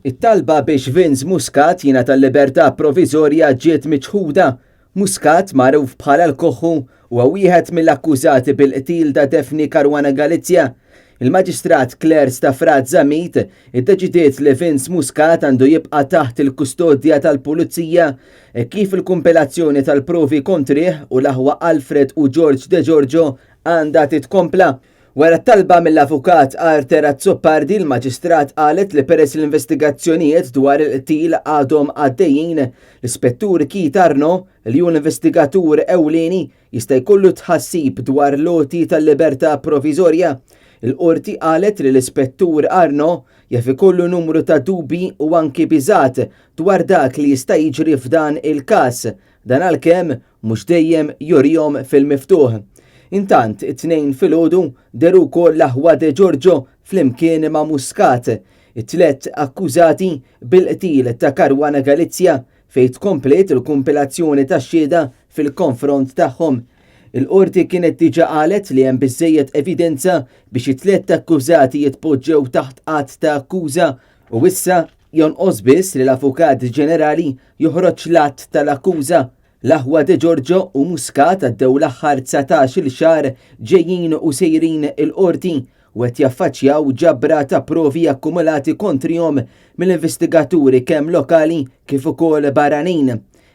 It-talba biex Vince Muscat jingħata l-libertà proviżorja ġiet miċħuda. Muscat magħruf bħala l-Koħħu huwa wieħed mill-akkużati bil-qtil ta' Daphne Caruana Galizia. Il-Maġistrat Claire Staffrat Zamit iddeċidiet li Vince Muscat għandu jibqa' taħt il-kustodja tal-Pulizija kif il-kumpilazzjoni tal-provi kontrih u l-aħwa Alfred u George De Giorgio għandha titkompla. Wara t-talba mill-avukat Arter Azzopardi, l-Maġistrat qalet li peress l-investigazzjonijiet dwar il-qtil għadhom għaddejjin, l-Ispettur Keith Arno li hu l-investigatur ewlieni jista' jkollu tħassib dwar loti tal-libertà proviżorja. Il-qorti qalet li l-Ispettur Arno jaf ikollu numru ta' dubi u anki biżgħat dwar dak li jista' jiġri f'dan il-każ, dan għalkemm mhux dejjem jurihom fil-miftuħ. Intant, it-tnejn filgħodu deru wkoll l-aħwa De Giorgio flimkien ma' Muscat, it-tlet akkużati bil-qtil ta' Caruana Galizia fejn tkomplet il-kumpilazzjoni tax-xhieda fil-konfront tagħhom. Il-qorti kienet diġà qalet li hemm biżżejjed evidenza biex it-tlet akkużati jitpoġġew taħt qatt ta' akkuża u issa jonqos biss li l-Avukat Ġenerali joħroġ l-att tal-akkuża. L-aħwa De Giorgio u Muscat għaddew l-aħħar 19-il xahar ġejjin u sejrin il-qorti u qed jaffaċċjaw ġabra ta' provi akkumulati kontrihom mill-investigaturi kemm lokali kif ukoll barranin.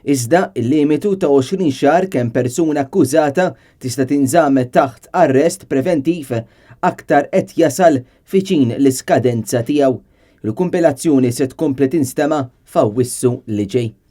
Iżda il-limitu ta' 20 xahar kemm persuna akkużata tista' tinżamm taħt arrest preventiv aktar qed jasal fiċin l-iskadenza tiegħu. Il-kumpilazzjoni se tkompli tinstema' f'Awwissu li ġej.